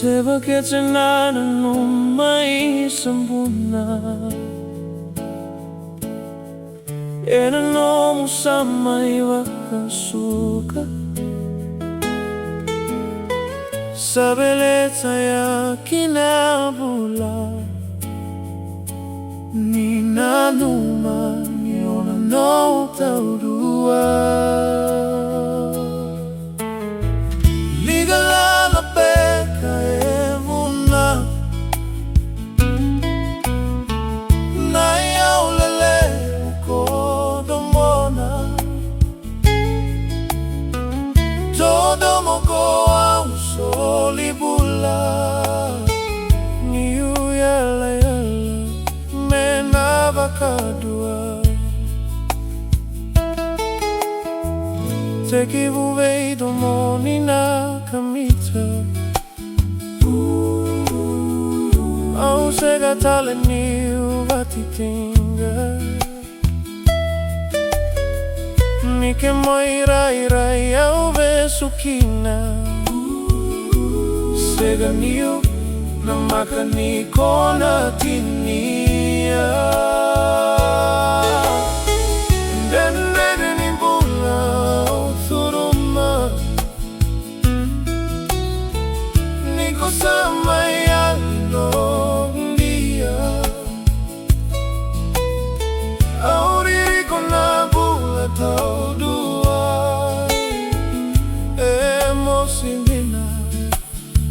Seva Kece na Nanuma isang buwan. Inano mo sa may wakasuka sa beleza ya kinabula ni Nanuma yun ano taudua ligala la peka emuna na yaulele kodomona todo mogo au solibula ni yala yala menava kadua Teki vuvei domoni na kamita Au sega tale ni uvatitinga Nike moira irai au vesukina Sega niu na makani kona tinia Sama yalo ndia Auriri ko na bula tau dua Emosimina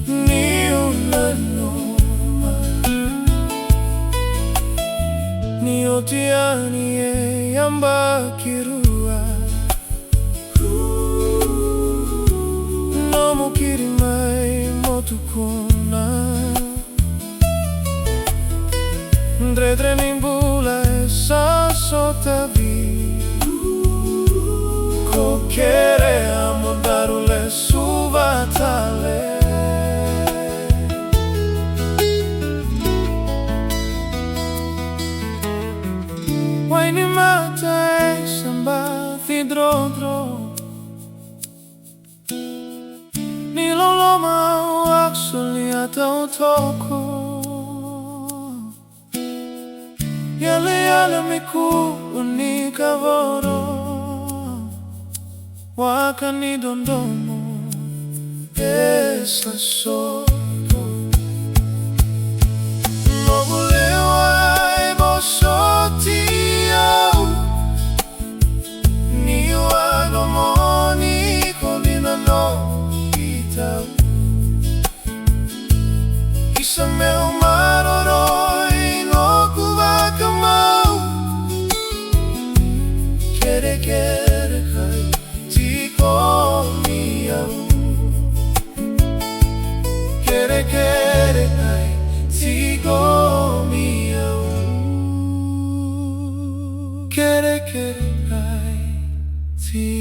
ni Nanuma Ni otiani e yamba kirua No mukiri mai motukuna Ndredre nimbula esa sotavi Kokere amo darule suvatale Waini mata e samba fidrodro Niloloma actually atau toko Yale yale miku unika voro Wakani dondomo esa soto Mogulewa e bosotia Ni wadomoni kolina no Isa meu maroroi no kuvakamau Kere kere kai tiko miau Kere kere kai tiko miau Kere kere kai tiko